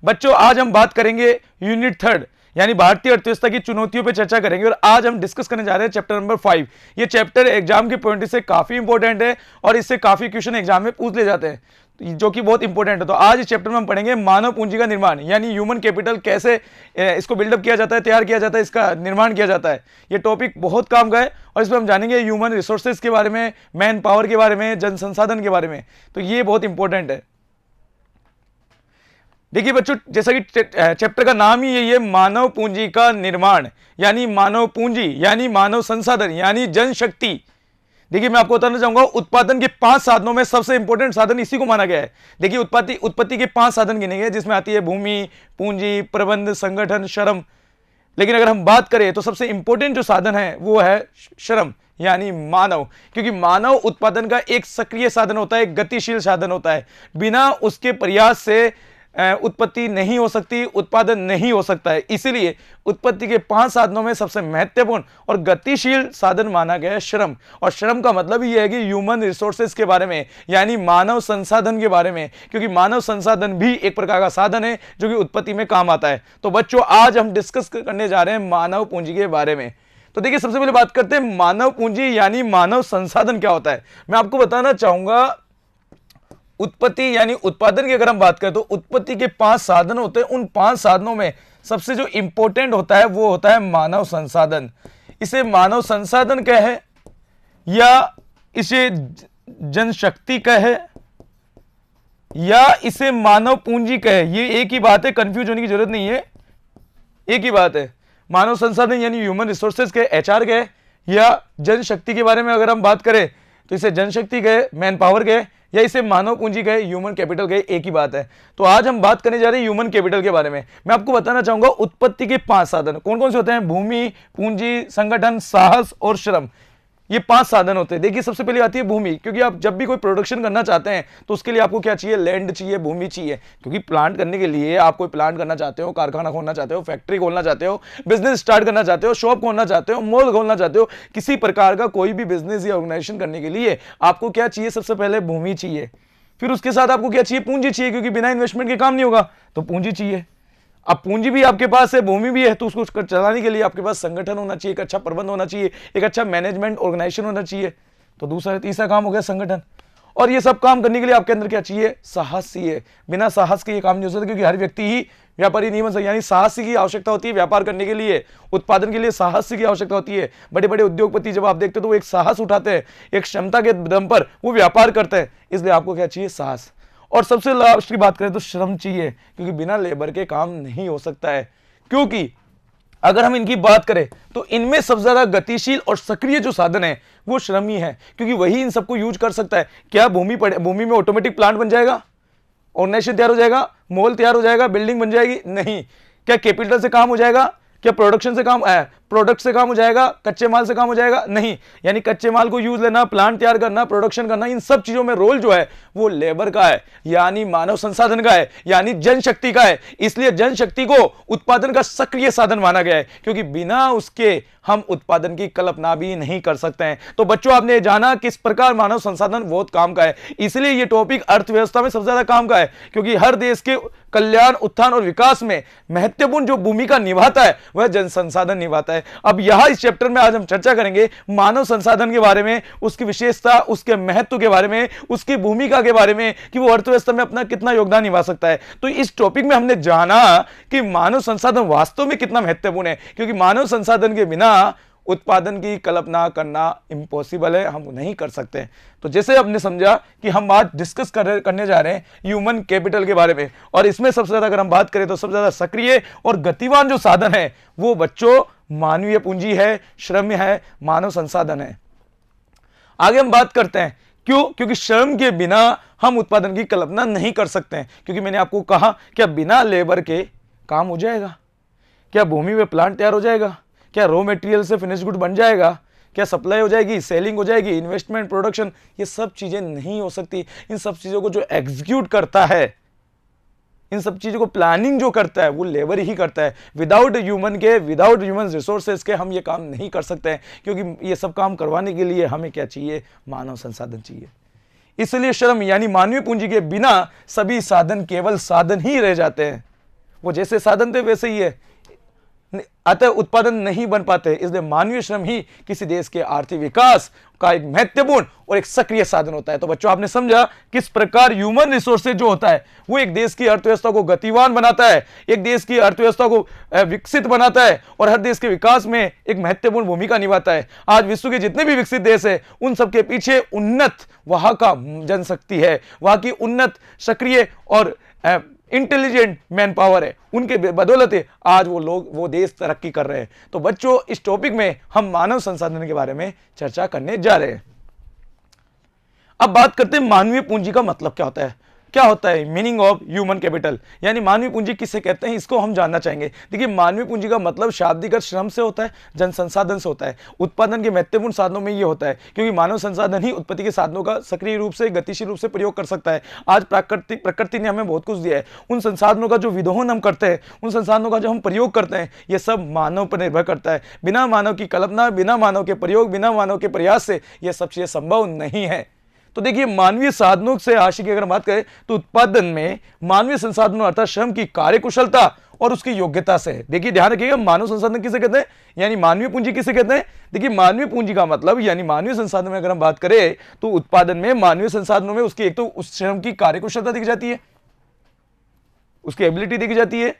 बच्चों आज हम बात करेंगे यूनिट 3 यानी भारतीय अर्थव्यवस्था की चुनौतियों पर चर्चा करेंगे और आज हम डिस्कस करने जा रहे हैं चैप्टर नंबर 5। ये चैप्टर एग्जाम के पॉइंट से काफी इंपॉर्टेंट है और इससे काफी क्वेश्चन एग्जाम में पूछ ले जाते हैं जो कि बहुत इंपॉर्टेंट है। तो आज इस चैप्टर में हम पढ़ेंगे मानव पूंजी का निर्माण यानी ह्यूमन कैपिटल, कैसे इसको बिल्डअप किया जाता है, तैयार किया जाता है, इसका निर्माण किया जाता है। ये टॉपिक बहुत काम का है और इसमें हम जानेंगे ह्यूमन रिसोर्सेज के बारे में, मैन पावर के बारे में, जन संसाधन के बारे में। तो ये बहुत इंपॉर्टेंट है। देखिए बच्चों, जैसा कि चैप्टर का नाम ही यही है, मानव पूंजी का निर्माण यानी मानव पूंजी यानी मानव संसाधन यानी जनशक्ति। देखिए मैं आपको बताना चाहूंगा उत्पादन के 5 साधनों में सबसे इंपॉर्टेंट साधन इसी को माना गया है। देखिए उत्पत्ति के 5 साधन गिने गए जिसमें आती है भूमि, पूंजी, प्रबंध, संगठन, श्रम। लेकिन अगर हम बात करें तो सबसे इंपॉर्टेंट जो साधन है वो है श्रम यानी मानव, क्योंकि मानव उत्पादन का एक सक्रिय साधन होता है, एक गतिशील साधन होता है। बिना उसके प्रयास से उत्पत्ति नहीं हो सकती, उत्पादन नहीं हो सकता है। इसीलिए उत्पत्ति के 5 साधनों में सबसे महत्वपूर्ण और गतिशील साधन माना गया है श्रम। और श्रम का मतलब ये है कि ह्यूमन रिसोर्सेज के बारे में यानी मानव संसाधन के बारे में, क्योंकि मानव संसाधन भी एक प्रकार का साधन है जो कि उत्पत्ति में काम आता है। तो बच्चों आज हम डिस्कस करने जा रहे हैं मानव पूंजी के बारे में। तो देखिए सबसे पहले बात करते हैं मानव पूंजी यानी मानव संसाधन क्या होता है। मैं आपको बताना चाहूंगा उत्पत्ति यानी उत्पादन की अगर हम बात करें तो उत्पत्ति के 5 साधन होते हैं। उन 5 साधनों में सबसे जो इंपॉर्टेंट होता है वो होता है मानव संसाधन। इसे मानव संसाधन कहे या इसे जनशक्ति कहे या इसे मानव पूंजी कहे, ये एक ही बात है, कंफ्यूज होने की जरूरत नहीं है, एक ही बात है। मानव संसाधन यानी ह्यूमन रिसोर्सेज के, एचआर कहे, या जनशक्ति के बारे में अगर हम बात करें तो इसे जनशक्ति कहे, मैन पावर कहे, या इसे मानव पूंजी कहे, ह्यूमन कैपिटल कहे, एक ही बात है। तो आज हम बात करने जा रहे हैं ह्यूमन कैपिटल के बारे में। मैं आपको बताना चाहूंगा उत्पत्ति के 5 साधन कौन कौन से होते हैं। भूमि, पूंजी, संगठन, साहस और श्रम, ये 5 साधन होते हैं। देखिए सबसे पहले आती है भूमि, क्योंकि आप जब भी कोई प्रोडक्शन करना चाहते हैं तो उसके लिए आपको क्या चाहिए, लैंड चाहिए, भूमि चाहिए। क्योंकि प्लांट करने के लिए आप कोई प्लांट करना चाहते हो, कारखाना खोलना चाहते हो, फैक्ट्री खोलना चाहते हो, बिजनेस स्टार्ट करना चाहते हो, शॉप खोलना चाहते हो, मॉल खोलना चाहते हो, किसी प्रकार का कोई भी बिजनेस या ऑर्गेनाइजेशन करने के लिए आपको क्या चाहिए, सबसे पहले भूमि चाहिए। फिर उसके साथ आपको क्या चाहिए, पूंजी चाहिए, क्योंकि बिना इन्वेस्टमेंट के काम नहीं होगा, तो पूंजी चाहिए। अब पूंजी भी आपके पास है, भूमि भी है, तो उसको चलाने के लिए आपके पास संगठन होना चाहिए, एक अच्छा प्रबंध होना चाहिए, एक अच्छा मैनेजमेंट ऑर्गेनाइजेशन होना चाहिए। तो दूसरा तीसरा काम हो गया संगठन। और ये सब काम करने के लिए आपके अंदर क्या चाहिए, साहस चाहिए। बिना साहस के ये काम नहीं हो सकता, क्योंकि हर व्यक्ति ही व्यापारी नहीं बन सकता। यानी साहस की आवश्यकता होती है व्यापार करने के लिए, उत्पादन के लिए साहस की आवश्यकता होती है। बड़े बड़े उद्योगपति जब आप देखते हो तो वो एक साहस उठाते हैं, एक क्षमता के दम पर वो व्यापार करते हैं। इसलिए आपको क्या चाहिए, साहस। और सबसे लास्ट की बात करें तो श्रम चाहिए, क्योंकि बिना लेबर के काम नहीं हो सकता है। क्योंकि अगर हम इनकी बात करें तो इनमें सबसे ज्यादा गतिशील और सक्रिय जो साधन है वो श्रम ही है, क्योंकि वही इन सबको यूज कर सकता है। क्या भूमि में ऑटोमेटिक प्लांट बन जाएगा, ऑर्गेनाइजेशन तैयार हो जाएगा, मॉल तैयार हो जाएगा, बिल्डिंग बन जाएगी? नहीं। क्या कैपिटल से काम हो जाएगा, क्या प्रोडक्शन से काम, प्रोडक्ट से काम हो जाएगा, कच्चे माल से काम हो जाएगा? नहीं। यानी कच्चे माल को यूज लेना, प्लांट तैयार करना, प्रोडक्शन करना, इन सब चीजों में रोल जो है वो लेबर का है, यानी मानव संसाधन का है, यानी जनशक्ति का है। इसलिए जनशक्ति को उत्पादन का सक्रिय साधन माना गया है, क्योंकि बिना उसके हम उत्पादन की कल्पना भी नहीं कर सकते हैं। तो बच्चों आपने जाना किस प्रकार मानव संसाधन बहुत काम का है। इसलिए यह टॉपिक अर्थव्यवस्था में सबसे ज्यादा काम का है, क्योंकि हर देश के कल्याण, उत्थान और विकास में महत्वपूर्ण जो भूमिका निभाता है वह जन संसाधन निभाता है। अब यहां इस चैप्टर में आज हम चर्चा करेंगे मानव संसाधन के बारे में, उसकी विशेषता, उसके महत्व के बारे में, उसकी भूमिका के बारे में कि वो अर्थव्यवस्था में अपना कितना योगदान निभा सकता है। तो इस टॉपिक में हमने जाना कि मानव संसाधन वास्तव में कितना महत्वपूर्ण है, क्योंकि मानव संसाधन के बिना उत्पादन की कल्पना करना इम्पॉसिबल है, हम नहीं कर सकते। तो जैसे आपने समझा कि हम आज डिस्कस करने जा रहे हैं ह्यूमन कैपिटल के बारे में, और इसमें सबसे ज्यादा अगर हम बात करें तो सबसे ज्यादा सक्रिय और गतिवान जो साधन है वो बच्चों मानवीय पूंजी है, श्रम है, मानव संसाधन है। आगे हम बात करते हैं क्यों, क्योंकि श्रम के बिना हम उत्पादन की कल्पना नहीं कर सकते हैं। क्योंकि मैंने आपको कहा क्या बिना लेबर के काम हो जाएगा, क्या भूमि में प्लांट तैयार हो जाएगा, क्या रॉ मटेरियल से फिनिश गुड बन जाएगा, क्या सप्लाई हो जाएगी, सेलिंग हो जाएगी, इन्वेस्टमेंट, प्रोडक्शन, ये सब चीजें नहीं हो सकती। इन सब चीजों को जो एग्जीक्यूट करता है, इन सब चीजों को प्लानिंग जो करता है वो लेबर ही करता है। विदाउट ह्यूमन रिसोर्सेज के हम ये काम नहीं कर सकते हैं, क्योंकि ये सब काम करवाने के लिए हमें क्या चाहिए, मानव संसाधन चाहिए। इसलिए श्रम यानी मानवीय पूंजी के बिना सभी साधन केवल साधन ही रह जाते हैं। वो जैसे साधन थे वैसे ही है, अतः उत्पादन नहीं बन पाते। इसलिए मानवीय श्रम ही किसी देश के आर्थिक विकास का एक महत्वपूर्ण और एक सक्रिय साधन होता है। तो बच्चों, आपने समझा किस प्रकार ह्यूमन रिसोर्सेज जो होता है वो एक देश की अर्थव्यवस्था को गतिवान बनाता है, एक देश की अर्थव्यवस्था को विकसित बनाता है और हर देश के विकास में एक महत्वपूर्ण भूमिका निभाता है। आज विश्व के जितने भी विकसित देश है उन सबके पीछे उन्नत वहां का जनशक्ति है, वहां की उन्नत, सक्रिय और इंटेलिजेंट मैन पावर है। उनके बदौलत आज वो देश तरक्की कर रहे हैं। तो बच्चों, इस टॉपिक में हम मानव संसाधन के बारे में चर्चा करने जा रहे हैं। अब बात करते हैं मानवीय पूंजी का मतलब क्या होता है। क्या होता है मीनिंग ऑफ ह्यूमन कैपिटल, यानी मानवीय पूंजी किसे कहते हैं, इसको हम जानना चाहेंगे। देखिए, मानवीय पूंजी का मतलब शाब्दिक अर्थ श्रम से होता है, जन संसाधन से होता है, उत्पादन के महत्वपूर्ण साधनों में ये होता है, क्योंकि मानव संसाधन ही उत्पत्ति के साधनों का सक्रिय रूप से, गतिशील रूप से प्रयोग कर सकता है। आज प्रकृति ने हमें बहुत कुछ दिया है, उन संसाधनों का जो विदोहन हम करते हैं, उन संसाधनों का जो हम प्रयोग करते हैं, ये सब मानव पर निर्भर करता है। बिना मानव की कल्पना, बिना मानव के प्रयोग, बिना मानव के प्रयास से यह सब चीजें संभव नहीं है। तो देखिए, मानवीय साधनों से आशय की अगर हम बात करें तो उत्पादन में मानवीय संसाधनों अर्थात श्रम की कार्यकुशलता और उसकी योग्यता से। देखिए, ध्यान रखिएगा, मानव संसाधन किसे कहते हैं, यानी मानवीय पूंजी किसे कहते हैं। देखिए, मानवीय पूंजी का मतलब यानी मानवीय संसाधन में अगर हम बात करें तो उत्पादन में मानवीय संसाधनों में उसकी एक तो उस श्रम की कार्यकुशलता देखी जाती है, उसकी एबिलिटी देखी जाती है,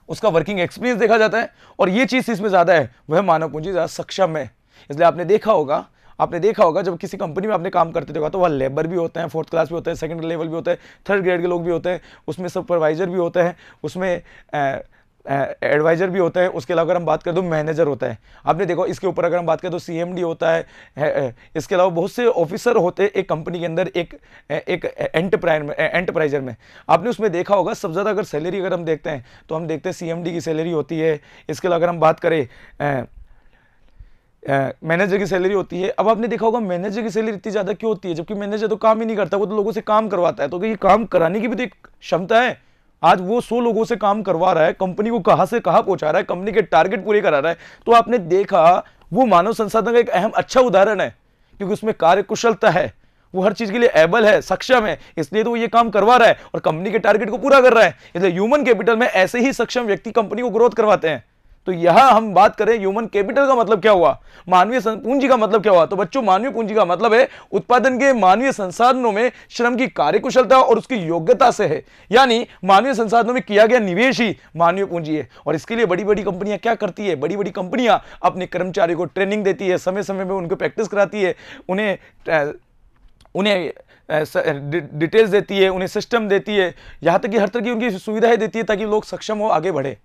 उसका वर्किंग एक्सपीरियंस देखा जाता है, और ये चीज इसमें ज्यादा है, वह मानव पूंजी ज्यादा सक्षम है। इसलिए आपने देखा होगा जब किसी कंपनी में आपने काम करते देखा तो वह लेबर भी होते हैं, फोर्थ क्लास भी होते हैं, सेकंड लेवल भी होते हैं, थर्ड ग्रेड के लोग भी होते हैं, उसमें सुपरवाइजर भी होते हैं, उसमें एडवाइजर भी होता है, उसके अलावा अगर हम बात करें तो मैनेजर होता है। आपने देखो, इसके ऊपर अगर हम बात करें तो सीएमडी होता है, इसके अलावा बहुत से ऑफिसर होते हैं एक कंपनी के अंदर, एक एंटरप्राइजर में। आपने उसमें देखा होगा सबसे ज़्यादा अगर सैलरी अगर हम देखते हैं तो हम देखते हैं सीएमडी की सैलरी होती है। इसके अलावा अगर हम बात करें मैनेजर की सैलरी होती है। अब आपने देखा होगा मैनेजर की सैलरी इतनी ज़्यादा क्यों होती है, जबकि मैनेजर तो काम ही नहीं करता, वो तो लोगों से काम करवाता है। तो ये काम कराने की भी तो एक क्षमता है। आज वो 100 लोगों से काम करवा रहा है, कंपनी को कहां से कहां पहुंचा रहा है, कंपनी के टारगेट पूरे करा रहा है। तो आपने देखा वो मानव संसाधन का एक अहम अच्छा उदाहरण है, क्योंकि उसमें कार्यकुशलता है, वो हर चीज के लिए एबल है, सक्षम है, इसलिए तो वो ये काम करवा रहा है और कंपनी के टारगेट को पूरा कर रहा है। इसलिए ह्यूमन कैपिटल में ऐसे ही सक्षम व्यक्ति कंपनी को ग्रोथ करवाते हैं। तो यहां हम बात करें ह्यूमन कैपिटल का मतलब क्या हुआ, मानवीय पूंजी का मतलब क्या हुआ। तो बच्चों, मानवीय पूंजी का मतलब है उत्पादन के मानवीय संसाधनों में श्रम की कार्यकुशलता और उसकी योग्यता से है। यानी मानवीय संसाधनों में किया गया निवेश ही मानवीय पूंजी है। और इसके लिए बड़ी बड़ी कंपनियां क्या करती है, बड़ी बड़ी कंपनियां अपने कर्मचारियों को ट्रेनिंग देती है, समय समय में उनको प्रैक्टिस कराती है, उन्हें डिटेल्स देती है, उन्हें सिस्टम देती है, यहां तक कि हर तरह की उनकी सुविधाएं देती है ताकि लोग सक्षम हो, आगे बढ़े।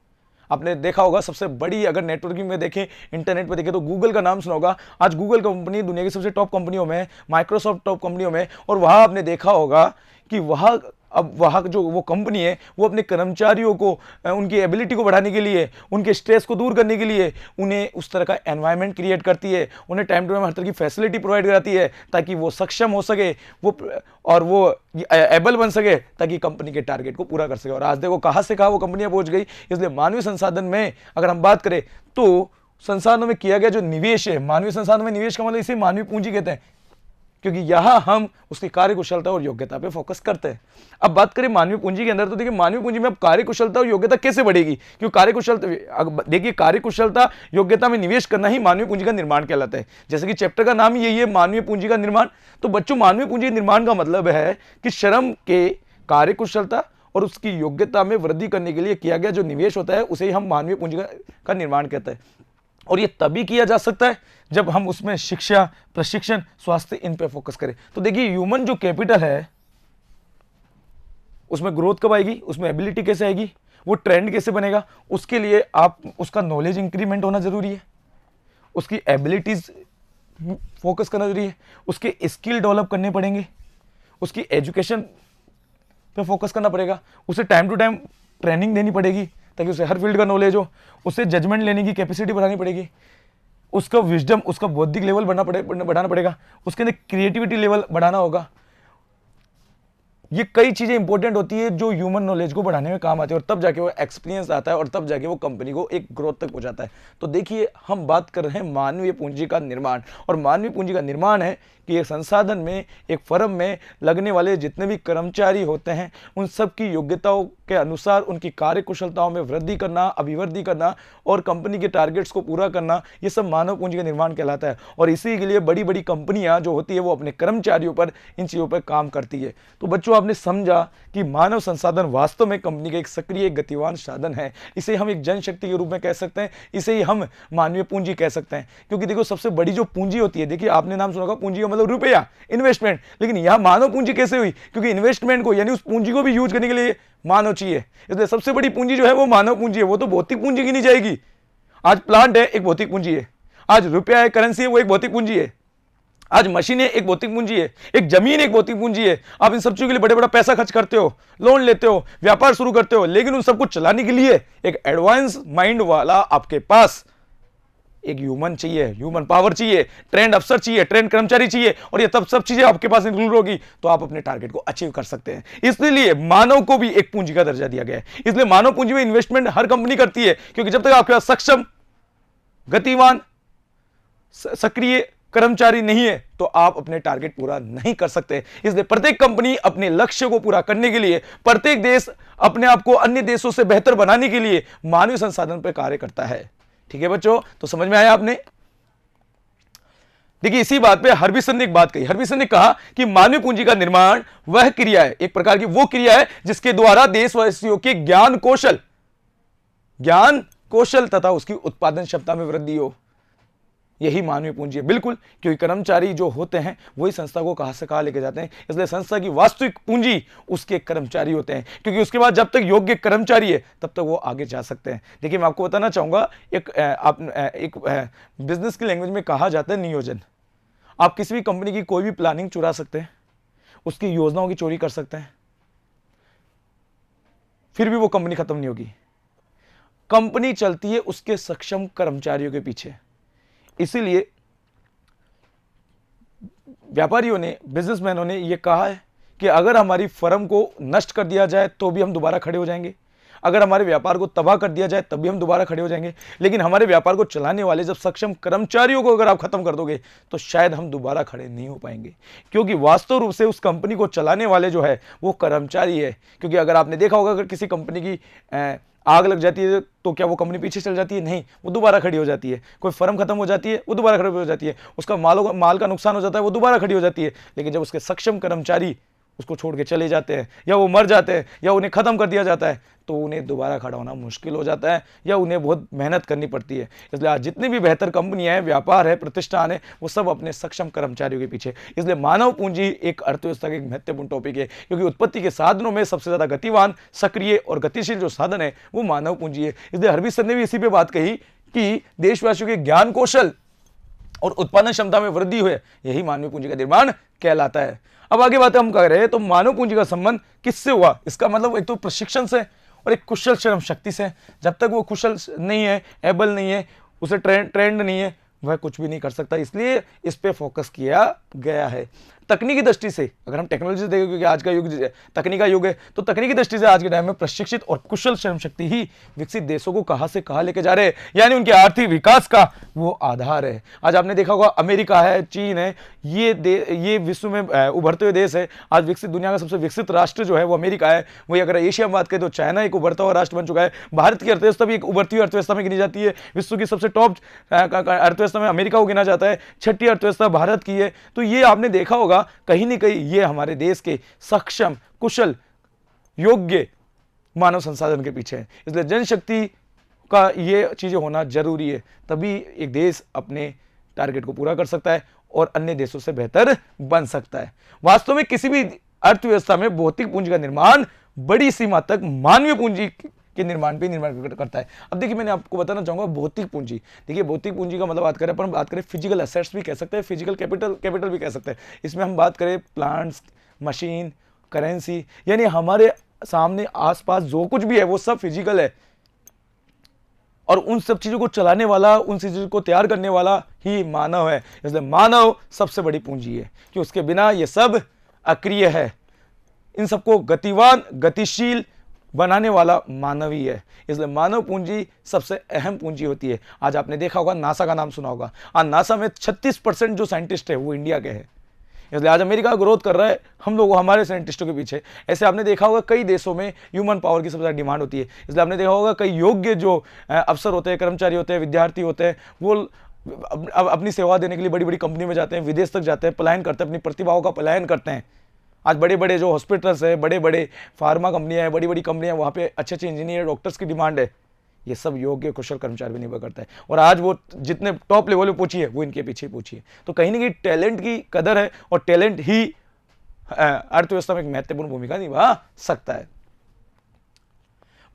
आपने देखा होगा सबसे बड़ी अगर नेटवर्किंग में देखें, इंटरनेट पर देखें तो गूगल का नाम सुना होगा। आज गूगल कंपनी दुनिया की सबसे टॉप कंपनियों में, माइक्रोसॉफ्ट टॉप कंपनियों में, और वहां आपने देखा होगा कि वहाँ जो वो कंपनी है वो अपने कर्मचारियों को उनकी एबिलिटी को बढ़ाने के लिए, उनके स्ट्रेस को दूर करने के लिए उन्हें उस तरह का एनवायरनमेंट क्रिएट करती है, उन्हें टाइम टू टाइम हर तरह की फैसिलिटी प्रोवाइड कराती है ताकि वो सक्षम हो सके, वो एबल बन सके, ताकि कंपनी के टारगेट को पूरा कर सके। और आज देखो कहाँ से कहाँ वो कंपनियां पहुंच गई। इसलिए मानवीय संसाधन में अगर हम बात करें तो संसाधनों में किया गया जो निवेश है, मानवीय संसाधन में निवेश का मतलब इसे मानवीय पूंजी कहते हैं, क्योंकि यहां हम उसकी कार्यकुशलता और योग्यता पे फोकस करते हैं। अब बात करें मानवीय पूंजी के अंदर, तो देखिए मानवीय पूंजी में अब कार्यकुशलता और योग्यता कैसे बढ़ेगी, क्योंकि कार्यकुशलता योग्यता में निवेश करना ही मानवीय पूंजी का निर्माण कहलाता है। जैसे कि चैप्टर का नाम यही है, मानवीय पूंजी का निर्माण। तो बच्चों, मानवीय पूंजी निर्माण का मतलब है कि श्रम के कार्यकुशलता और उसकी योग्यता में वृद्धि करने के लिए किया गया जो निवेश होता है उसे ही हम मानवीय पूंजी का निर्माण कहते हैं। और ये तभी किया जा सकता है जब हम उसमें शिक्षा, प्रशिक्षण, स्वास्थ्य, इन पे फोकस करें। तो देखिए, ह्यूमन जो कैपिटल है उसमें ग्रोथ कब आएगी, उसमें एबिलिटी कैसे आएगी, वो ट्रेंड कैसे बनेगा, उसके लिए आप उसका नॉलेज इंक्रीमेंट होना जरूरी है, उसकी एबिलिटीज फोकस करना जरूरी है, उसके स्किल डेवलप करने पड़ेंगे, उसकी एजुकेशन पे फोकस करना पड़ेगा, उसे टाइम टू टाइम ट्रेनिंग देनी पड़ेगी ताकि उसे हर फील्ड का नॉलेज हो, उसे जजमेंट लेने की कैपेसिटी बढ़ानी पड़ेगी, उसका विजडम, उसका बौद्धिक लेवल बढ़ाना पड़ेगा, उसके अंदर क्रिएटिविटी लेवल बढ़ाना होगा। ये कई चीजें इंपॉर्टेंट होती है जो ह्यूमन नॉलेज को बढ़ाने में काम आती है, और तब जाके वो एक्सपीरियंस आता है और तब जाके वो कंपनी को एक ग्रोथ तक पहुंचाता है। तो देखिए, हम बात कर रहे हैं मानवीय पूंजी का निर्माण, और मानवीय पूंजी का निर्माण है कि एक संसाधन में, एक फर्म में लगने वाले जितने भी कर्मचारी होते हैं उन सब की योग्यताओं के अनुसार उनकी कार्य कुशलताओं में वृद्धि करना, अभिवृद्धि करना और कंपनी के टारगेट्स को पूरा करना, ये सब मानव पूंजी का निर्माण कहलाता है। और इसी के लिए बड़ी बड़ी कंपनियां जो होती है वो अपने कर्मचारियों पर इन चीज़ों पर काम करती है। तो बच्चों, आपने समझा कि मानव संसाधन वास्तव में कंपनी का एक सक्रिय गतिवान साधन है। इसे हम एक जनशक्ति के रूप में कह सकते हैं, इसे ही हम मानवीय पूंजी कह सकते हैं। क्योंकि देखो, सबसे बड़ी जो पूंजी होती है, देखिए आपने नाम सुना होगा पूंजी का मतलब रुपया, इन्वेस्टमेंट। लेकिन यह मानव पूंजी कैसे हुई? क्योंकि इन्वेस्टमेंट को यानी उस पूंजी को भी यूज करने के लिए मानव चाहिए। इसलिए सबसे बड़ी पूंजी जो है वो मानव पूंजी है, वो तो भौतिक पूंजी गिनी जाएगी। आज प्लांट है, एक भौतिक पूंजी है। आज रुपया है, करेंसी है, वो एक भौतिक पूंजी है। आज मशीनें एक भौतिक पूंजी है, एक जमीन एक भौतिक पूंजी है। आप इन सब चीजों के लिए बड़े बड़ा पैसा खर्च करते हो, लोन लेते हो, व्यापार शुरू करते हो, लेकिन उन सबको चलाने के लिए एक एडवांस माइंड वाला आपके पास एक ह्यूमन चाहिए, ह्यूमन पावर चाहिए, ट्रेंड अफसर चाहिए, ट्रेंड कर्मचारी चाहिए। और ये तब सब चीजें आपके पास इंक्लूड होगी तो आप अपने टारगेट को अचीव कर सकते हैं। इसलिए मानव को भी एक पूंजी का दर्जा दिया गया है। इसलिए मानव पूंजी में इन्वेस्टमेंट हर कंपनी करती है, क्योंकि जब तक आपके पास सक्षम, गतिवान, सक्रिय कर्मचारी नहीं है तो आप अपने टारगेट पूरा नहीं कर सकते। इसलिए प्रत्येक कंपनी अपने लक्ष्य को पूरा करने के लिए, प्रत्येक देश अपने आप को अन्य देशों से बेहतर बनाने के लिए मानवीय संसाधन पर कार्य करता है। ठीक है बच्चों, तो समझ में आया आपने? देखिए, इसी बात पे हर्बिसन ने एक बात कही। हर्बिसन ने कहा कि मानवीय पूंजी का निर्माण वह क्रिया है, एक प्रकार की वो क्रिया है जिसके द्वारा देशवासियों के ज्ञान कौशल तथा उसकी उत्पादन क्षमता में वृद्धि हो। यही मानवीय पूंजी है। बिल्कुल, क्योंकि कर्मचारी जो होते हैं वही संस्था को कहां से कहां लेके जाते हैं। इसलिए संस्था की वास्तविक पूंजी उसके कर्मचारी होते हैं, क्योंकि उसके बाद जब तक योग्य कर्मचारी है तब तक वो आगे जा सकते हैं। देखिए, मैं आपको बताना चाहूंगा, एक बिजनेस की लैंग्वेज में कहा जाता है नियोजन। आप किसी भी कंपनी की कोई भी प्लानिंग चुरा सकते हैं, उसकी योजनाओं की चोरी कर सकते हैं, फिर भी वो कंपनी खत्म नहीं होगी। कंपनी चलती है उसके सक्षम कर्मचारियों के पीछे। इसीलिए व्यापारियों ने, बिजनेसमैनों ने यह कहा है कि अगर हमारी फर्म को नष्ट कर दिया जाए तो भी हम दोबारा खड़े हो जाएंगे, अगर हमारे व्यापार को तबाह कर दिया जाए तब भी हम दोबारा खड़े हो जाएंगे, लेकिन हमारे व्यापार को चलाने वाले जब सक्षम कर्मचारियों को अगर आप खत्म कर दोगे तो शायद हम दोबारा खड़े नहीं हो पाएंगे। क्योंकि वास्तव रूप से उस कंपनी को चलाने वाले जो है वो कर्मचारी है। क्योंकि अगर आपने देखा होगा, अगर किसी कंपनी की आग लग जाती है तो क्या वो कंपनी पीछे चल जाती है? नहीं, वो दोबारा खड़ी हो जाती है। कोई फर्म खत्म हो जाती है, वो दोबारा खड़ी हो जाती है। उसका माल का नुकसान हो जाता है, वो दोबारा खड़ी हो जाती है। लेकिन जब उसके सक्षम कर्मचारी उसको छोड़ के चले जाते हैं, या वो मर जाते हैं, या उन्हें खत्म कर दिया जाता है, तो उन्हें दोबारा खड़ा होना मुश्किल हो जाता है, या उन्हें बहुत मेहनत करनी पड़ती है। इसलिए आज जितनी भी बेहतर कंपनियां हैं, व्यापार है, प्रतिष्ठान है, वो सब अपने सक्षम कर्मचारियों के पीछे। इसलिए मानव पूंजी एक अर्थव्यवस्था का एक महत्वपूर्ण टॉपिक है, क्योंकि उत्पत्ति के साधनों में सबसे ज्यादा गतिवान, सक्रिय और गतिशील जो साधन है वो मानव पूंजी है। इसलिए हर्बिसन ने भी इसी पे बात कही कि देशवासियों के ज्ञान कौशल और उत्पादन क्षमता में वृद्धि हुई, यही मानवीय पूंजी का निर्माण कहलाता है। अब आगे बात हम कर रहे हैं, तो मानव पूंजी का संबंध किससे हुआ? इसका मतलब एक तो प्रशिक्षण से और एक कुशल श्रम शक्ति से। जब तक वो कुशल नहीं है, एबल नहीं है, उसे ट्रेंड नहीं है, वह कुछ भी नहीं कर सकता। इसलिए इस पे फोकस किया गया है। तकनीकी दृष्टि से अगर हम टेक्नोलॉजी से देखें, क्योंकि आज का युग तकनीक का युग है, तो तकनीकी दृष्टि से आज के टाइम में प्रशिक्षित और कुशल श्रम शक्ति ही विकसित देशों को कहां से कहां लेके जा रहे हैं, यानी उनके आर्थिक विकास का वो आधार है। आज आपने देखा होगा, अमेरिका है, चीन है, ये विश्व में उभरते हुए देश है। आज विकसित दुनिया का सबसे विकसित राष्ट्र जो है वो अमेरिका है। वही अगर एशिया में बात करें तो चाइना एक उभरता हुआ राष्ट्र बन चुका है। भारत की अर्थव्यवस्था भी एक उभरती हुई अर्थव्यवस्था में गिनी जाती है। विश्व की सबसे टॉप अर्थव्यवस्था में अमेरिका को गिना जाता है। छठी अर्थव्यवस्था भारत की है। तो ये आपने देखा होगा, कहीं ना कहीं ये हमारे देश के सक्षम, कुशल, योग्य मानव संसाधन के पीछे है। इसलिए जनशक्ति का ये चीजें होना जरूरी है, तभी एक देश अपने टारगेट को पूरा कर सकता है और अन्य देशों से बेहतर बन सकता है। वास्तव में किसी भी अर्थव्यवस्था में भौतिक पूंजी का निर्माण बड़ी सीमा तक मानवीय पूंजी के निर्माण पे निर्माण करता है। अब देखिए, मैंने आपको बताना चाहूंगा भौतिक पूंजी। देखिए, भौतिक पूंजी का मतलब बात करें फिजिकल एसेट्स भी कह सकते हैं, फिजिकल कैपिटल भी कह सकते हैं। इसमें हम बात करें प्लांट्स, मशीन, करेंसी, यानी हमारे सामने आसपास जो कुछ भी है वो सब फिजिकल है, और उन सब चीजों को चलाने वाला, उन चीजों को तैयार करने वाला ही मानव है। इसलिए मानव सबसे बड़ी पूंजी है, कि उसके बिना ये सब अक्रिय है। इन सबको गतिवान, गतिशील बनाने वाला मानव ही है। इसलिए मानव पूंजी सबसे अहम पूंजी होती है। आज आपने देखा होगा, नासा का नाम सुना होगा। आज नासा में 36% जो साइंटिस्ट है वो इंडिया के हैं। इसलिए आज अमेरिका ग्रोथ कर रहा है हम लोग हमारे साइंटिस्टों के पीछे। ऐसे आपने देखा होगा कई देशों में ह्यूमन पावर की सबसे ज़्यादा डिमांड होती है, इसलिए आपने देखा होगा कई योग्य जो अफसर होते हैं, कर्मचारी होते हैं, विद्यार्थी होते हैं, वो अपनी सेवा देने के लिए बड़ी बड़ी कंपनी में जाते हैं, विदेश तक जाते हैं, पलायन करते हैं, अपनी प्रतिभाओं का पलायन करते हैं। आज बड़े बड़े जो हॉस्पिटल्स है, बड़े बड़े फार्मा कंपनियां हैं, बड़ी बड़ी कंपनियां, वहाँ पे अच्छे अच्छे इंजीनियर, डॉक्टर्स की डिमांड है। ये सब योग्य कुशल कर्मचारी भी निर्भर करता है, और आज वो जितने टॉप लेवल पे पहुंची है वो इनके पीछे पहुंची है। तो कहीं ना कहीं टैलेंट की कदर है, और टैलेंट ही अर्थव्यवस्था में एक महत्वपूर्ण भूमिका निभा सकता है।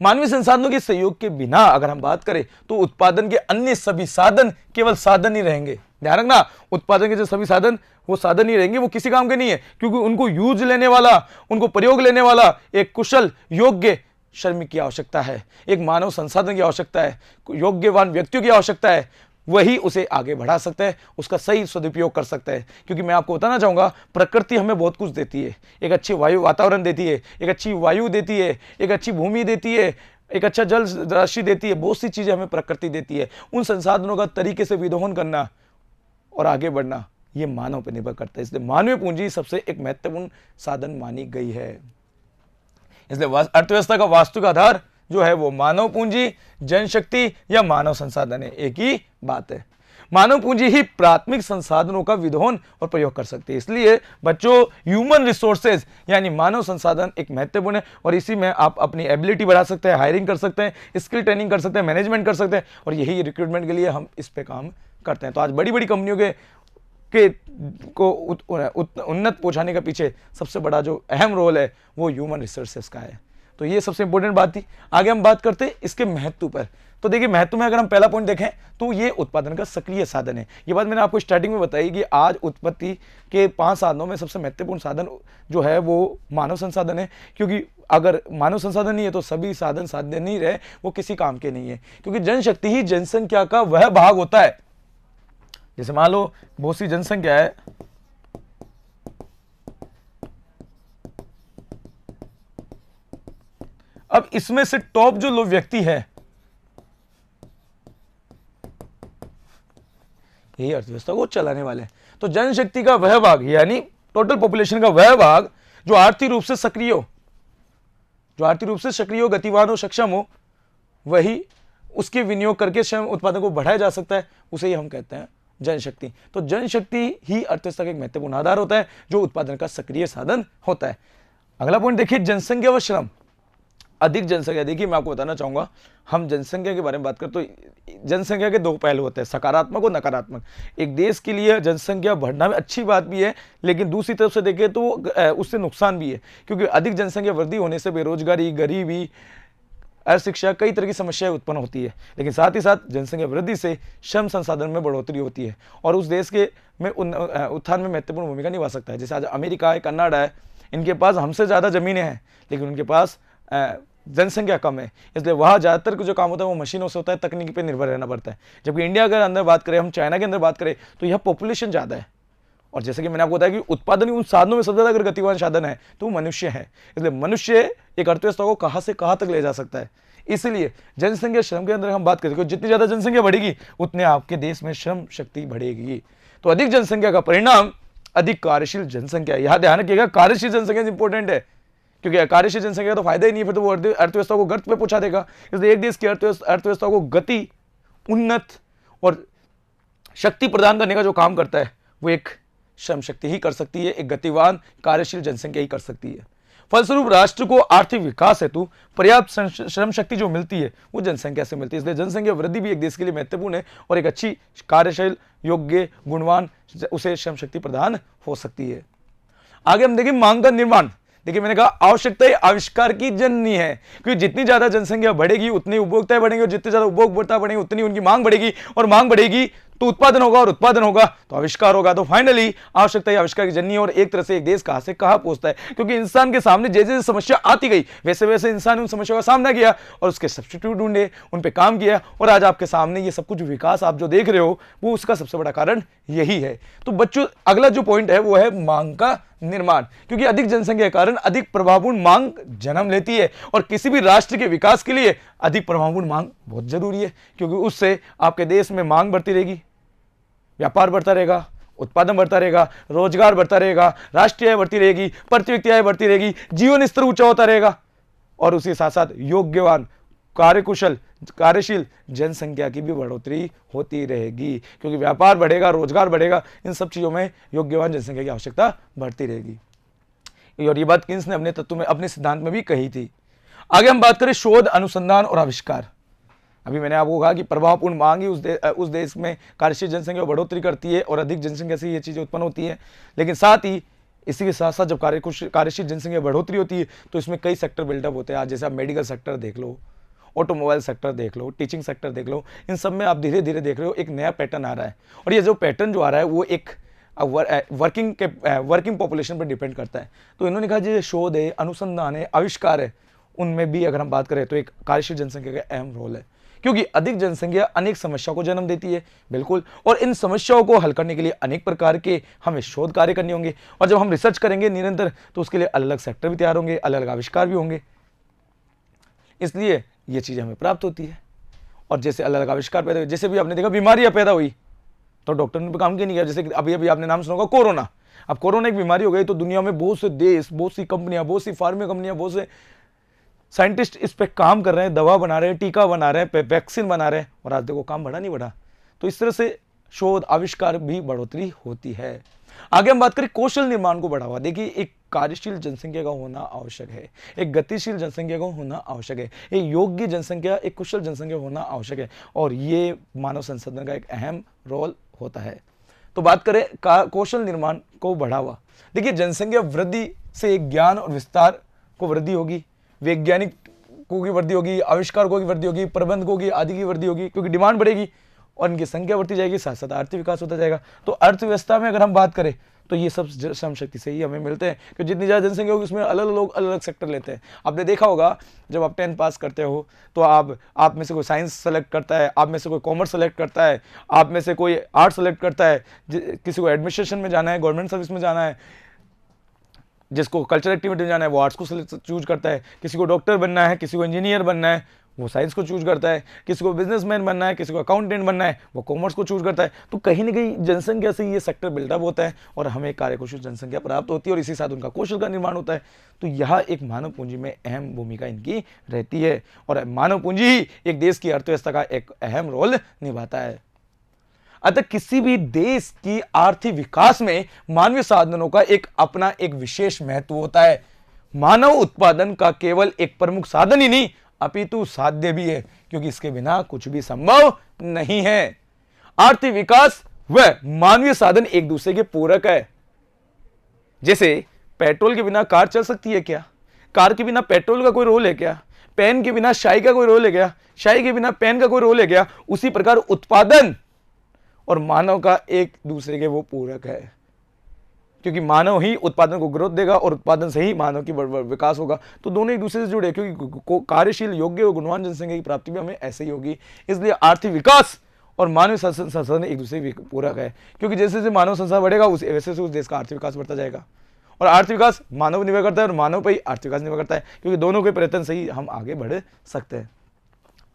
मानवीय संसाधनों के सहयोग के बिना अगर हम बात करें तो उत्पादन के अन्य सभी साधन केवल साधन ही रहेंगे। ध्यान रखना, उत्पादन के जो सभी साधन वो साधन ही रहेंगे, वो किसी काम के नहीं है, क्योंकि उनको यूज लेने वाला, उनको प्रयोग लेने वाला एक कुशल योग्य श्रमिक की आवश्यकता है, एक मानव संसाधन की आवश्यकता है, योग्यवान व्यक्तियों की आवश्यकता है। वही उसे आगे बढ़ा सकता है, उसका सही सदुपयोग कर सकता है। क्योंकि मैं आपको बताना चाहूँगा, प्रकृति हमें बहुत कुछ देती है, एक अच्छी वायु वातावरण देती है, एक अच्छी वायु देती है, एक अच्छी भूमि देती है, एक अच्छा जल राशि देती है, बहुत सी चीज़ें हमें प्रकृति देती है। उन संसाधनों का तरीके से विदोहन करना और आगे बढ़ना ये मानव पर निर्भर करता है। इसलिए मानवीय पूंजी सबसे एक महत्वपूर्ण साधन मानी गई है। इसलिए अर्थव्यवस्था का वास्तविक आधार जो है वो मानव पूंजी, जनशक्ति या मानव संसाधन है, एक ही बात है। मानव पूंजी ही प्राथमिक संसाधनों का विदोहन और प्रयोग कर सकती है। इसलिए बच्चों, ह्यूमन रिसोर्सेज यानी मानव संसाधन एक महत्वपूर्ण है, और इसी में आप अपनी एबिलिटी बढ़ा सकते हैं, हायरिंग कर सकते हैं, स्किल ट्रेनिंग कर सकते हैं, मैनेजमेंट कर सकते हैं, और यही रिक्रूटमेंट के लिए हम इस पे काम करते हैं। तो आज बड़ी बड़ी कंपनियों को उन्नत पहुंचाने का पीछे सबसे बड़ा जो अहम रोल है वो ह्यूमन रिसोर्सेज का है। तो ये सबसे इंपॉर्टेंट बात थी। आगे हम बात करते हैं इसके महत्व पर। तो देखिए, महत्व में अगर हम पहला पॉइंट देखें तो ये उत्पादन का सक्रिय साधन है। ये बात मैंने आपको स्टार्टिंग में बताई कि आज उत्पत्ति के 5 साधनों में सबसे महत्वपूर्ण साधन जो है वो मानव संसाधन है। क्योंकि अगर मानव संसाधन नहीं है तो सभी साधन साध्य नहीं रहे, वो किसी काम के नहीं है। क्योंकि जनशक्ति ही जनसंख्या का वह भाग होता है, जैसे मान लो बहुत सी जनसंख्या है, अब इसमें से टॉप जो लोग व्यक्ति है यही अर्थव्यवस्था को चलाने वाले हैं। तो जनशक्ति का वह भाग यानी टोटल पॉपुलेशन का वह भाग जो आर्थिक रूप से सक्रिय हो, गतिवान हो, सक्षम हो, वही उसके विनियोग करके श्रम उत्पादन को बढ़ाया जा सकता है, उसे ही हम कहते हैं जनशक्ति। तो जनशक्ति ही अर्थव्यवस्था का एक महत्वपूर्ण आधार होता है, जो उत्पादन का सक्रिय साधन होता है। अगला पॉइंट देखिए, जनसंख्या व श्रम। अधिक जनसंख्या, देखिए मैं आपको बताना चाहूंगा, हम जनसंख्या के बारे में बात करें तो जनसंख्या के 2 पहलू होते हैं, सकारात्मक और नकारात्मक। एक देश के लिए जनसंख्या बढ़ना में अच्छी बात भी है, लेकिन दूसरी तरफ से देखें तो उससे नुकसान भी है। क्योंकि अधिक जनसंख्या वृद्धि होने से बेरोजगारी, गरीबी, अशिक्षा, कई तरह की समस्याएं उत्पन्न होती है। लेकिन साथ ही साथ जनसंख्या वृद्धि से श्रम संसाधन में बढ़ोतरी होती है, और उस देश के में उत्थान में महत्वपूर्ण भूमिका निभा सकता है। जैसे आज अमेरिका है, कनाडा है, इनके पास हमसे ज़्यादा ज़मीनें हैं, लेकिन उनके पास जनसंख्या कम है, इसलिए वहाँ ज़्यादातर जो काम होता है वो मशीनों से होता है, तकनीकी पे निर्भर रहना पड़ता है। जबकि इंडिया के अंदर बात करें, हम चाइना के अंदर बात करें, तो यह पॉपुलेशन ज़्यादा है, और जैसे कि मैंने आपको बताया कि उत्पादन उन साधनों में सबसे ज़्यादा अगर गतिवान साधन है तो मनुष्य है। इसलिए मनुष्य एक अर्थव्यवस्था को कहाँ से कहाँ तक ले जा सकता है। इसलिए जनसंख्या श्रम के अंदर हम बात करें, जितनी ज़्यादा जनसंख्या बढ़ेगी उतने आपके देश में श्रम शक्ति बढ़ेगी। तो अधिक जनसंख्या का परिणाम अधिक कार्यशील जनसंख्या। यह ध्यान रखिएगा, कार्यशील जनसंख्या इंपॉर्टेंट है, क्योंकि कार्यशील जनसंख्या तो फायदा ही नहीं है, फिर तो वो अर्थव्यवस्था को गर्त पे पहुंचा देगा। इसलिए एक देश की अर्थव्यवस्था को गति, उन्नत और शक्ति प्रदान करने का जो काम करता है वो एक श्रम शक्ति ही कर सकती है, एक गतिवान कार्यशील जनसंख्या ही कर सकती है। फलस्वरूप राष्ट्र को आर्थिक विकास हेतु पर्याप्त श्रम शक्ति जो मिलती है वो जनसंख्या से मिलती है। इसलिए जनसंख्या वृद्धि भी एक देश के लिए महत्वपूर्ण है, और एक अच्छी कार्यशील, योग्य, गुणवान उसे श्रम शक्ति प्रदान हो सकती है। आगे हम देखें मांग का निर्माण। देखिए, मैंने कहा आवश्यकता ही आविष्कार की जननी है, क्योंकि जितनी ज्यादा जनसंख्या बढ़ेगी उतनी उपभोक्ताएं बढ़ेंगे, और जितनी ज्यादा उपभोक्ता बढ़ेंगे उतनी उनकी मांग बढ़ेगी, और मांग बढ़ेगी तो उत्पादन होगा, और उत्पादन होगा तो आविष्कार होगा। तो फाइनली आवश्यकता ही आविष्कार की जननी है, और एक तरह से एक देश कहां से कहां पहुंचता है, क्योंकि इंसान के सामने जैसे जैसे समस्या आती गई वैसे वैसे इंसान उन समस्याओं का सामना किया और उसके सब्स्टिट्यूट ढूंढे, उन पे काम किया, और आज आपके सामने ये सब कुछ विकास आप जो देख रहे हो वो उसका सबसे बड़ा कारण यही है। तो बच्चों, अगला जो पॉइंट है वो है मांग का निर्माण, क्योंकि अधिक जनसंख्या के कारण अधिक प्रभावपूर्ण मांग जन्म लेती है, और किसी भी राष्ट्र के विकास के लिए अधिक प्रभावपूर्ण मांग बहुत जरूरी है, क्योंकि उससे आपके देश में मांग बढ़ती रहेगी, व्यापार बढ़ता रहेगा, उत्पादन बढ़ता रहेगा, रोजगार बढ़ता रहेगा, राष्ट्रीय आय बढ़ती रहेगी, प्रति व्यक्ति आय बढ़ती रहेगी, जीवन स्तर ऊंचा होता रहेगा और उसी साथ साथ योग्यवान, कार्यकुशल, कार्यशील जनसंख्या की भी बढ़ोतरी होती रहेगी, क्योंकि व्यापार बढ़ेगा, रोजगार बढ़ेगा, इन सब चीजों में योग्यवान जनसंख्या की आवश्यकता बढ़ती रहेगी। और ये बात किन्स ने अपने तत्व में, अपने सिद्धांत में भी कही थी। आगे हम बात करें शोध, अनुसंधान और आविष्कार। अभी मैंने आपको कहा कि प्रभावपूर्ण मांग ही उस देश में कार्यशील जनसंख्या बढ़ोतरी करती है और अधिक जनसंख्या से ये चीजें उत्पन्न होती हैं। लेकिन साथ ही इसी के साथ साथ जब कार्यशील जनसंख्या बढ़ोतरी होती है तो इसमें कई सेक्टर बिल्डअप होते हैं। आज जैसे आप मेडिकल सेक्टर देख लो, ऑटोमोबाइल सेक्टर देख लो, टीचिंग सेक्टर देख लो, इन सब में आप धीरे धीरे देख रहे हो एक नया पैटर्न आ रहा है। और ये जो पैटर्न जो आ रहा है वो एक वर्किंग पॉपुलेशन पर डिपेंड करता है। तो इन्होंने कहा जो शोध है, अनुसंधान है, आविष्कार है, उनमें भी अगर हम बात करें तो एक कार्यशील जनसंख्या का अहम रोल है, क्योंकि अधिक जनसंख्या अनेक समस्याओं को जन्म देती है। बिल्कुल, और इन समस्याओं को हल करने के लिए अनेक प्रकार के हमें शोध कार्य करने होंगे और जब हम रिसर्च करेंगे निरंतर तो उसके लिए अलग अलग सेक्टर भी तैयार होंगे, अलग अलग आविष्कार भी होंगे, इसलिए ये चीजें हमें प्राप्त होती है। और जैसे अलग अलग आविष्कार पैदा हुए, जैसे भी आपने देखा बीमारियां पैदा हुई तो डॉक्टर ने काम क्यों नहीं किया। जैसे अभी अभी आपने नाम सुना होगा कोरोना। अब कोरोना एक बीमारी हो गई तो दुनिया में बहुत से देश, बहुत सी कंपनियां, बहुत सी फार्मा कंपनियां, बहुत से साइंटिस्ट इस पे काम कर रहे हैं, दवा बना रहे हैं, टीका बना रहे हैं, वैक्सीन बना रहे हैं, और आज देखो काम बढ़ा नहीं बढ़ा। तो इस तरह से शोध, आविष्कार भी बढ़ोतरी होती है। आगे हम बात करें कौशल निर्माण को बढ़ावा। देखिए, एक कार्यशील जनसंख्या का होना आवश्यक है, एक गतिशील जनसंख्या का होना आवश्यक है, एक योग्य जनसंख्या, एक कुशल जनसंख्या होना आवश्यक है, और ये मानव संसाधन का एक अहम रोल होता है। तो बात करें कौशल निर्माण को बढ़ावा। देखिए, जनसंख्या वृद्धि से एक ज्ञान और विस्तार को वृद्धि होगी, वैज्ञानिक को की वृद्धि होगी, आविष्कारकों की वृद्धि होगी, प्रबंधकों की आदि की वृद्धि होगी, क्योंकि डिमांड बढ़ेगी और इनकी संख्या बढ़ती जाएगी, साथ साथ आर्थिक विकास होता जाएगा। तो अर्थव्यवस्था में अगर हम बात करें तो ये सब श्रम शक्ति से ही हमें मिलते हैं, क्योंकि जितनी ज़्यादा जनसंख्या होगी उसमें अलग लोग अलग अलग सेक्टर लेते हैं। आपने देखा होगा जब आप 10th पास करते हो तो आप में से कोई साइंस सेलेक्ट करता है, आप में से कोई कॉमर्स सेलेक्ट करता है, आप में से कोई आर्ट्स सेलेक्ट करता है, किसी को एडमिनिस्ट्रेशन में जाना है, गवर्नमेंट सर्विस में जाना है, जिसको कल्चरल एक्टिविटी में जाना है वो आर्ट्स को चूज करता है, किसी को डॉक्टर बनना है, किसी को इंजीनियर बनना है वो साइंस को चूज करता है, किसी को बिजनेसमैन बनना है, किसी को अकाउंटेंट बनना है वो कॉमर्स को चूज करता है। तो कहीं ना कहीं जनसंख्या से ये सेक्टर बिल्डअप होता है और हमें कार्यकुशल जनसंख्या प्राप्त होती है और इसी साथ उनका कौशल का निर्माण होता है। तो यह एक मानव पूंजी में अहम भूमिका इनकी रहती है और मानव पूंजी ही एक देश की अर्थव्यवस्था का एक अहम रोल निभाता है। अतः किसी भी देश की आर्थिक विकास में मानवीय साधनों का एक अपना एक विशेष महत्व होता है। मानव उत्पादन का केवल एक प्रमुख साधन ही नहीं अपितु साध्य भी है, क्योंकि इसके बिना कुछ भी संभव नहीं है। आर्थिक विकास व मानवीय साधन एक दूसरे के पूरक है। जैसे पेट्रोल के बिना कार चल सकती है क्या? कार के बिना पेट्रोल का कोई रोल है क्या? पेन के बिना शाई का कोई रोल है क्या? शाई के बिना पेन का कोई रोल है क्या? उसी प्रकार उत्पादन और मानव का एक दूसरे के वो पूरक है, क्योंकि मानव ही उत्पादन को ग्रोथ देगा और उत्पादन से ही मानव की विकास होगा। तो दोनों एक दूसरे से जुड़े, क्योंकि कार्यशील, योग्य और गुणवान जनसंख्या की प्राप्ति भी हमें ऐसे ही होगी। इसलिए आर्थिक विकास और मानव संसाधन एक दूसरे के पूरक है, क्योंकि जैसे जैसे मानव संसाधन बढ़ेगा वैसे से उस देश का आर्थिक विकास बढ़ता जाएगा और आर्थिक विकास मानव निर्भर करता है और मानव पर ही आर्थिक विकास निर्भर करता है, क्योंकि दोनों के प्रयत्न से ही हम आगे बढ़ सकते हैं।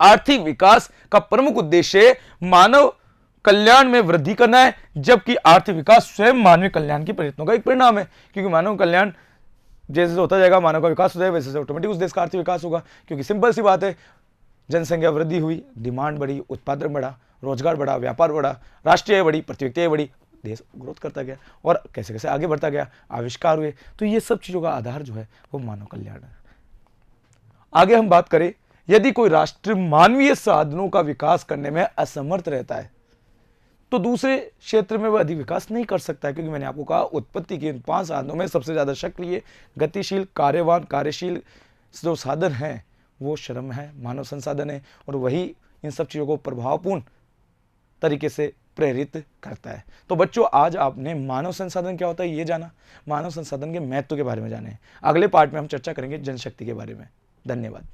आर्थिक विकास का प्रमुख उद्देश्य मानव कल्याण में वृद्धि करना है, जबकि आर्थिक विकास स्वयं मानवीय कल्याण की प्रयत्नों का एक परिणाम है, क्योंकि मानव कल्याण जैसे होता जाएगा, मानव का विकास हो जाएगा, वैसे ऑटोमेटिक उस देश का आर्थिक विकास होगा। क्योंकि सिंपल सी बात है, जनसंख्या वृद्धि हुई, डिमांड बढ़ी, उत्पादन बढ़ा, रोजगार बढ़ा, व्यापार बढ़ा, राष्ट्रीय बढ़ी, प्रति व्यक्ति आय बढ़ी, देश ग्रोथ करता गया और कैसे कैसे आगे बढ़ता गया, आविष्कार हुए। तो ये सब चीजों का आधार जो है वो मानव कल्याण है। आगे हम बात करें, यदि कोई राष्ट्र मानवीय साधनों का विकास करने में असमर्थ रहता है तो दूसरे क्षेत्र में वह अधिक विकास नहीं कर सकता है, क्योंकि मैंने आपको कहा उत्पत्ति के 5 साधनों में सबसे ज्यादा सक्रिय, गतिशील, कार्यवान, कार्यशील जो साधन है वो श्रम है, मानव संसाधन है, और वही इन सब चीजों को प्रभावपूर्ण तरीके से प्रेरित करता है। तो बच्चों, आज आपने मानव संसाधन क्या होता है ये जाना, मानव संसाधन के महत्व के बारे में जाने। अगले पार्ट में हम चर्चा करेंगे जनशक्ति के बारे में। धन्यवाद।